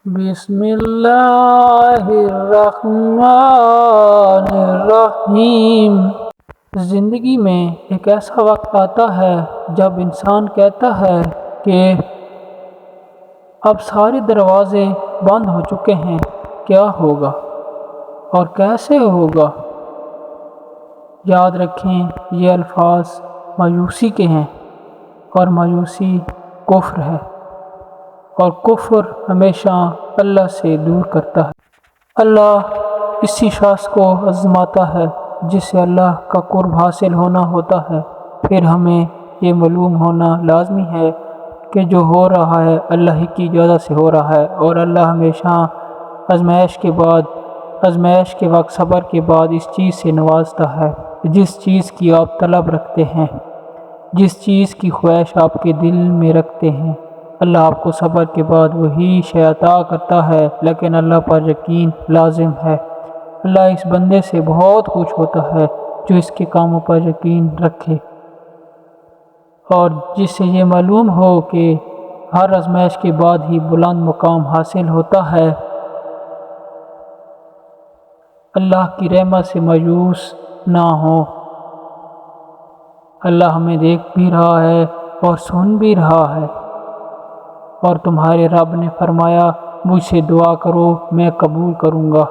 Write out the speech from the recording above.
بسم اللہ الرحمن الرحیم۔ زندگی میں ایک ایسا وقت آتا ہے جب انسان کہتا ہے کہ اب سارے دروازے بند ہو چکے ہیں، کیا ہوگا اور کیسے ہوگا؟ یاد رکھیں، یہ الفاظ مایوسی کے ہیں اور مایوسی کفر ہے، اور کفر ہمیشہ اللہ سے دور کرتا ہے۔ اللہ اسی شخص کو آزماتا ہے جسے اللہ کا قرب حاصل ہونا ہوتا ہے۔ پھر ہمیں یہ معلوم ہونا لازمی ہے کہ جو ہو رہا ہے اللہ ہی کی اجازت سے ہو رہا ہے، اور اللہ ہمیشہ آزمائش کے وقت صبر کے بعد اس چیز سے نوازتا ہے جس چیز کی آپ طلب رکھتے ہیں، جس چیز کی خواہش آپ کے دل میں رکھتے ہیں۔ اللہ آپ کو صبر کے بعد وہی شے عطا کرتا ہے، لیکن اللہ پر یقین لازم ہے۔ اللہ اس بندے سے بہت خوش ہوتا ہے جو اس کے کاموں پر یقین رکھے، اور جس سے یہ معلوم ہو کہ ہر آزمائش کے بعد ہی بلند مقام حاصل ہوتا ہے۔ اللہ کی رحمت سے مایوس نہ ہو۔ اللہ ہمیں دیکھ بھی رہا ہے اور سن بھی رہا ہے، اور تمہارے رب نے فرمایا، مجھ سے دعا کرو میں قبول کروں گا۔